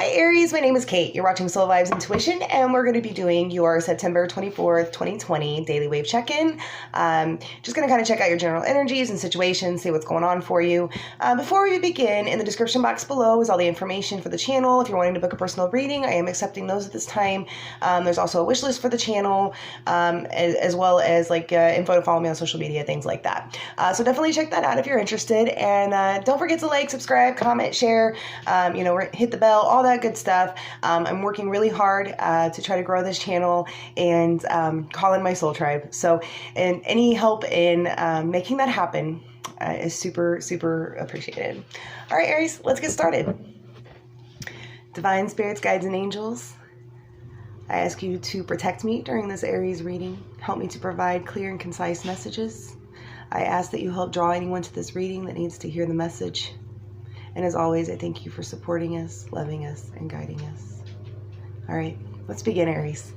Hi Aries, my name is Kate. You're watching Soul Vibes Intuition, and we're going to be doing your September 24th, 2020 Daily Wave Check-In. Just going to kind of check out your general energies and situations, see what's going on for you. Before we begin, in the description box below is all the information for the channel. If you're wanting to book a personal reading, I am accepting those at this time. There's also a wish list for the channel, as well as like info to follow me on social media, things like that. So definitely check that out if you're interested. And don't forget to like, subscribe, comment, share, hit the bell, all that good stuff. I'm working really hard to try to grow this channel and call in my soul tribe. So, and any help in making that happen is super, super appreciated. All right, Aries, let's get started. Divine spirits, guides, and angels, I ask you to protect me during this Aries reading. Help me to provide clear and concise messages. I ask that you help draw anyone to this reading that needs to hear the message. And as always, I thank you for supporting us, loving us, and guiding us. All right, let's begin, Aries.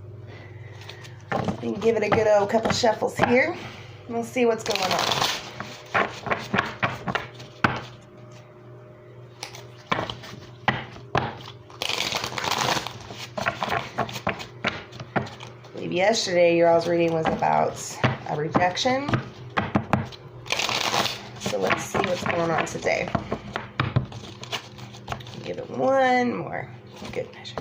We can give it a good old couple shuffles here. And we'll see what's going on. Maybe yesterday your all's reading was about a rejection. So let's see what's going on today. Give it one more good measure.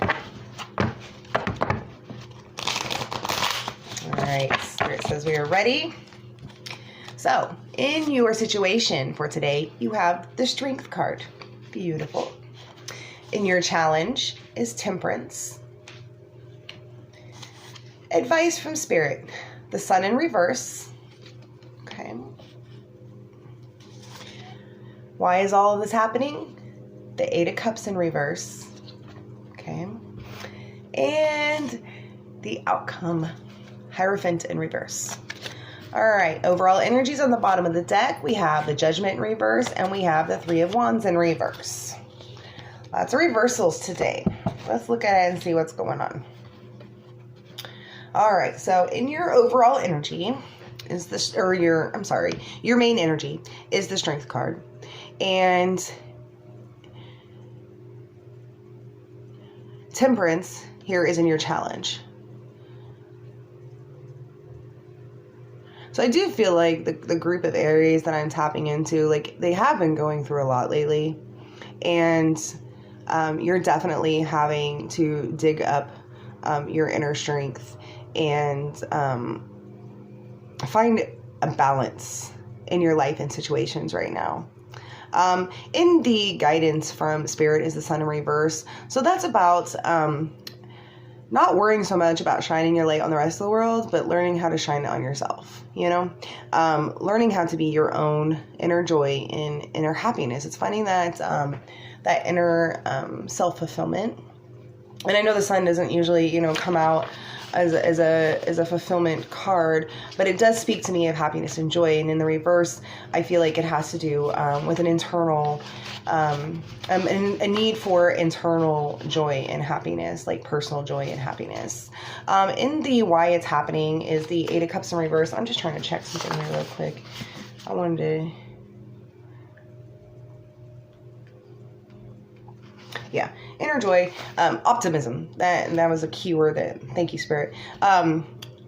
All right, Spirit says we are ready. So, in your situation for today, you have the Strength card. Beautiful. In your challenge is Temperance. Advice from Spirit. The Sun in reverse. Okay. Why is all of this happening? The Eight of Cups in reverse. Okay. And the Outcome, Hierophant in reverse. All right. Overall energies on the bottom of the deck. We have the Judgment in reverse and we have the Three of Wands in reverse. Lots of reversals today. Let's look at it and see what's going on. All right. So in your overall energy is this, or your main energy is the Strength card. And Temperance here is in your challenge. So I do feel like the group of Aries that I'm tapping into, like they have been going through a lot lately. And you're definitely having to dig up your inner strength and find a balance in your life and situations right now. In the guidance from Spirit is the Sun in reverse. So that's about not worrying so much about shining your light on the rest of the world, but learning how to shine it on yourself, learning how to be your own inner joy and inner happiness. It's finding that that inner self-fulfillment. And I know the Sun doesn't usually, come out as a fulfillment card, but it does speak to me of happiness and joy. And in the reverse, I feel like it has to do with an internal, a need for internal joy and happiness, like personal joy and happiness. In the why it's happening is the Eight of Cups in reverse. I'm just trying to check something here real quick. I wanted to... Yeah, inner joy, optimism. That was a key word. Thank you, Spirit.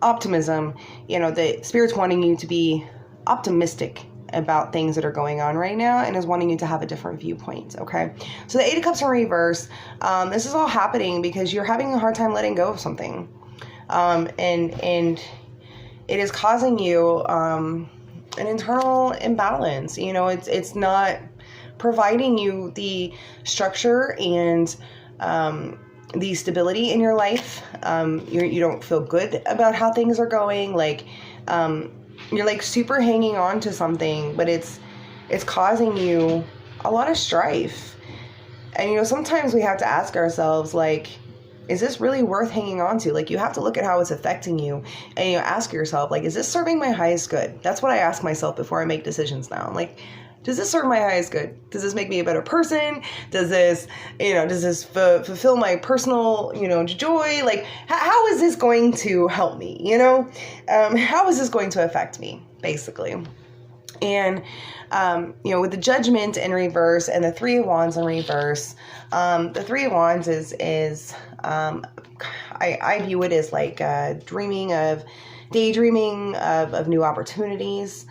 Optimism. The Spirit's wanting you to be optimistic about things that are going on right now, and is wanting you to have a different viewpoint. Okay, so the Eight of Cups in reverse. This is all happening because you're having a hard time letting go of something, and it is causing you an internal imbalance. It's not providing you the structure and the stability in your life. You don't feel good about how things are going. Like you're like super hanging on to something, but it's causing you a lot of strife. And sometimes we have to ask ourselves, like, is this really worth hanging on to? Like, you have to look at how it's affecting you, and ask yourself, like, is this serving my highest good? That's what I ask myself before I make decisions now. I'm like, does this serve my highest good? Does this make me a better person? Does this, fulfill my personal, joy? Like, how is this going to help me? How is this going to affect me, basically? And, with the Judgment in reverse and the Three of Wands in reverse, the Three of Wands is I view it as like daydreaming of new opportunities.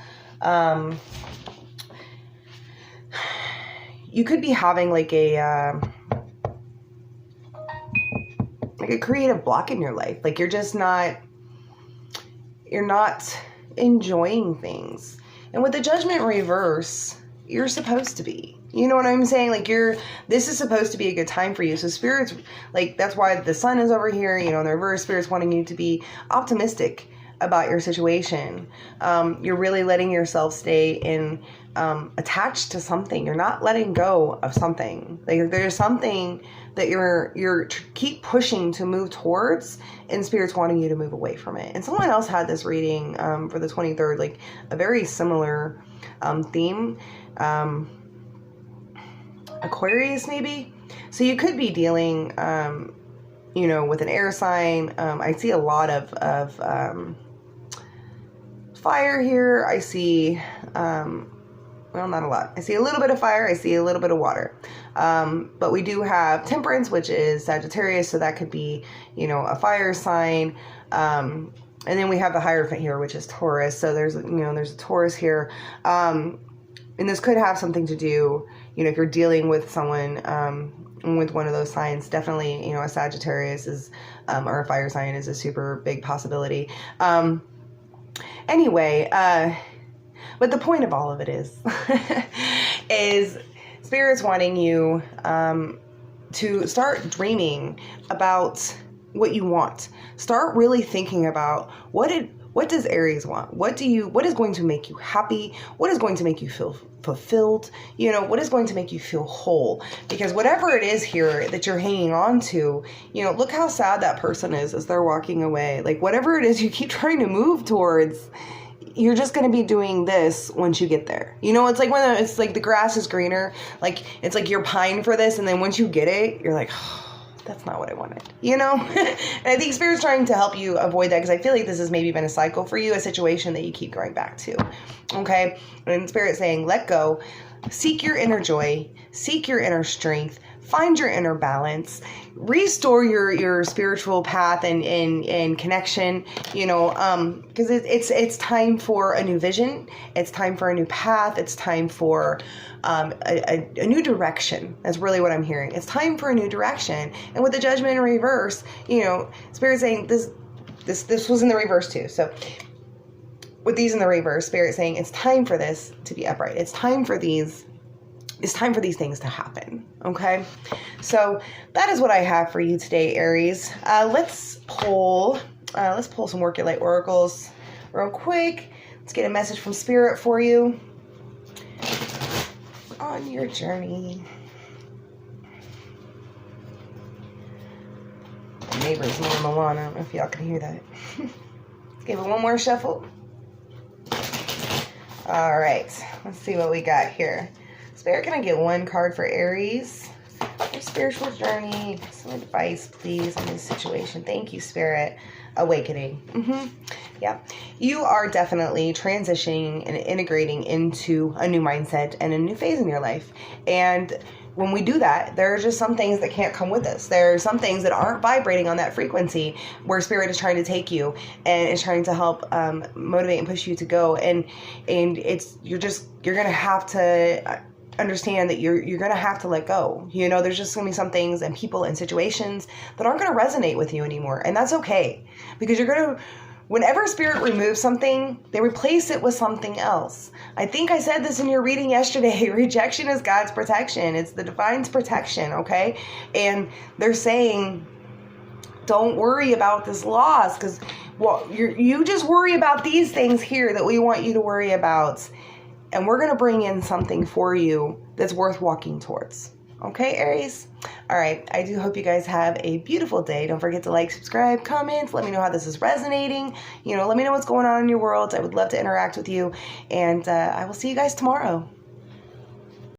You could be having like a creative block in your life. Like you're not enjoying things. And with the Judgment in reverse, you're supposed to be. You know what I'm saying? Like this is supposed to be a good time for you. So Spirit's, like, that's why the Sun is over here, in the reverse. Spirit's wanting you to be optimistic about your situation. You're really letting yourself stay attached to something. You're not letting go of something. Like there's something that you're keep pushing to move towards, and Spirit's wanting you to move away from it. And someone else had this reading for the 23rd, like a very similar theme. Aquarius maybe. So you could be dealing with an air sign. I see a lot of fire here. I see well, not a lot. I see a little bit of fire. I see a little bit of water. But we do have Temperance, which is Sagittarius. So that could be, a fire sign. And then we have the Hierophant here, which is Taurus. So there's a Taurus here. And this could have something to do, if you're dealing with someone, with one of those signs. Definitely, a Sagittarius is, or a fire sign is a super big possibility. Anyway, but the point of all of it is Spirit's wanting you to start dreaming about what you want. Start really thinking about what does Aries want? What is going to make you happy? What is going to make you feel fulfilled? What is going to make you feel whole? Because whatever it is here that you're hanging on to, look how sad that person is as they're walking away. Like whatever it is you keep trying to move towards, you're just going to be doing this once you get there. It's like when it's like the grass is greener, like it's like you're pining for this. And then once you get it, you're like, oh, that's not what I wanted, And I think Spirit's trying to help you avoid that, because I feel like this has maybe been a cycle for you, a situation that you keep going back to. Okay. And Spirit's saying, let go, seek your inner joy, seek your inner strength, find your inner balance, restore your spiritual path and connection, because it's time for a new vision. It's time for a new path. It's time for a new direction. That's really what I'm hearing. It's time for a new direction. And with the Judgment in reverse, Spirit's saying this was in the reverse too. So with these in the reverse, Spirit's saying it's time for this to be upright. It's time for these things to happen. Okay. So that is what I have for you today, Aries. Let's pull some Work Your Light oracles real quick. Let's get a message from Spirit for you on your journey. My neighbor's mowing the lawn. I don't know if y'all can hear that. Let's give it one more shuffle. All right. Let's see what we got here. Spirit, can I get one card for Aries? Your spiritual journey. Some advice, please, on this situation. Thank you, Spirit. Awakening. Yeah. You are definitely transitioning and integrating into a new mindset and a new phase in your life. And when we do that, there are just some things that can't come with us. There are some things that aren't vibrating on that frequency where Spirit is trying to take you and is trying to help motivate and push you to go. And you're going to have to understand that you're going to have to let go. There's just going to be some things and people and situations that aren't going to resonate with you anymore. And that's okay, because whenever Spirit removes something, they replace it with something else. I think I said this in your reading yesterday. Rejection is God's protection. It's the divine's protection. Okay. And they're saying, don't worry about this loss, because you just worry about these things here that we want you to worry about. And we're going to bring in something for you that's worth walking towards. Okay, Aries? All right. I do hope you guys have a beautiful day. Don't forget to like, subscribe, comment. Let me know how this is resonating. Let me know what's going on in your world. I would love to interact with you. And I will see you guys tomorrow.